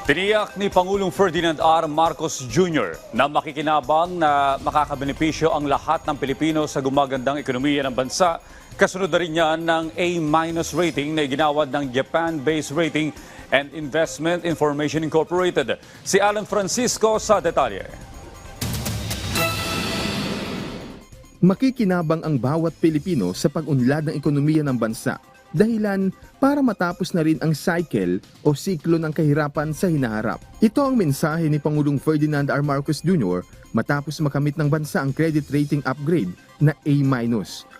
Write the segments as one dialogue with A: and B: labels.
A: Tiniyak ni Pangulong Ferdinand R. Marcos Jr. na makikinabang na makakabenepisyo ang lahat ng Pilipino sa gumagandang ekonomiya ng bansa. Kasunod na rin yan ng A- rating na iginawad ng Japan-based Rating and Investment Information Incorporated. Si Alan Francisco sa detalye.
B: Makikinabang ang bawat Pilipino sa pag-unlad ng ekonomiya ng bansa. Dahilan para matapos na rin ang cycle o siklo ng kahirapan sa hinaharap. Ito ang mensahe ni Pangulong Ferdinand R. Marcos Jr. matapos makamit ng bansa ang credit rating upgrade na A-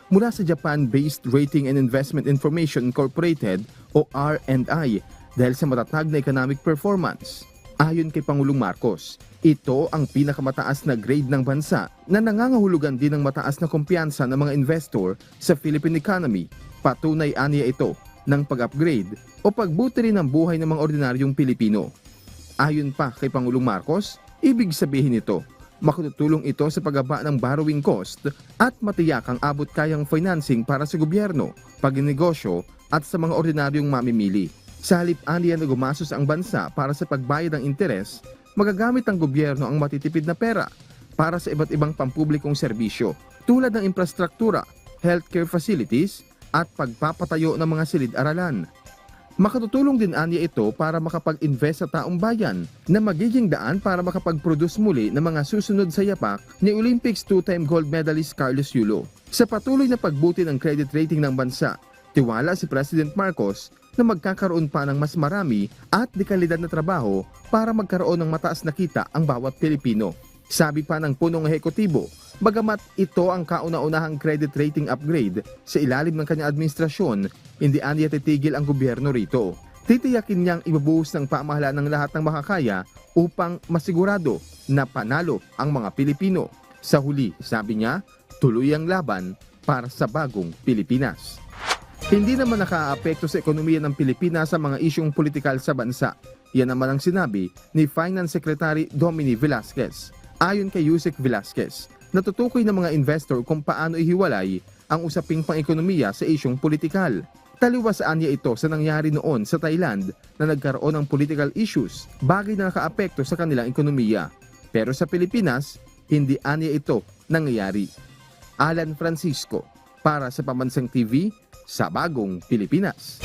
B: mula sa Japan-based Rating and Investment Information Incorporated o R&I dahil sa matatag na economic performance. Ayon kay Pangulong Marcos, ito ang pinakamataas na grade ng bansa na nangangahulugan din ng mataas na kumpiyansa ng mga investor sa Philippine economy. Patunay aniya ito ng pag-upgrade o pagbuti rin ng buhay ng mga ordinaryong Pilipino. Ayon pa kay Pangulong Marcos, ibig sabihin nito, makatutulong ito sa pagbaba ng borrowing cost at matiyak ang abot kayang financing para sa gobyerno, pagnegosyo at sa mga ordinaryong mamimili. Sa halip aniya na gumastos ang bansa para sa pagbayad ng interes, magagamit ng gobyerno ang matitipid na pera para sa iba't ibang pampublikong serbisyo tulad ng infrastruktura, healthcare facilities, at pagpapatayo ng mga silid-aralan. Makatutulong din aniya ito para makapag-invest sa taong bayan na magiging daan para makapag-produce muli ng mga susunod sa yapak ni Olympics two-time gold medalist Carlos Yulo. Sa patuloy na pagbuti ng credit rating ng bansa, tiwala si President Marcos na magkakaroon pa ng mas marami at dekalidad na trabaho para magkaroon ng mataas na kita ang bawat Pilipino. Sabi pa ng punong ehekutibo, bagamat ito ang kauna-unahang credit rating upgrade sa ilalim ng kanyang administrasyon, hindi aniya titigil ang gobyerno rito. Titiyakin niyang ibubuhos ng pamahalaan ng lahat ng makakaya upang masigurado na panalo ang mga Pilipino. Sa huli, sabi niya, tuloy ang laban para sa bagong Pilipinas. Hindi naman nakaaapekto sa ekonomiya ng Pilipinas sa mga isyong politikal sa bansa. Yan naman ang sinabi ni Finance Secretary Domini Velasquez. Ayon kay Yusek Velasquez, natutukoy ng mga investor kung paano ihiwalay ang usaping pang-ekonomiya sa isyong politikal. Taliwas aniya ito sa nangyari noon sa Thailand na nagkaroon ng political issues, bagay na nakaapekto sa kanilang ekonomiya. Pero sa Pilipinas, hindi aniya ito nangyayari. Alan Francisco, para sa Pambansang TV, sa Bagong Pilipinas.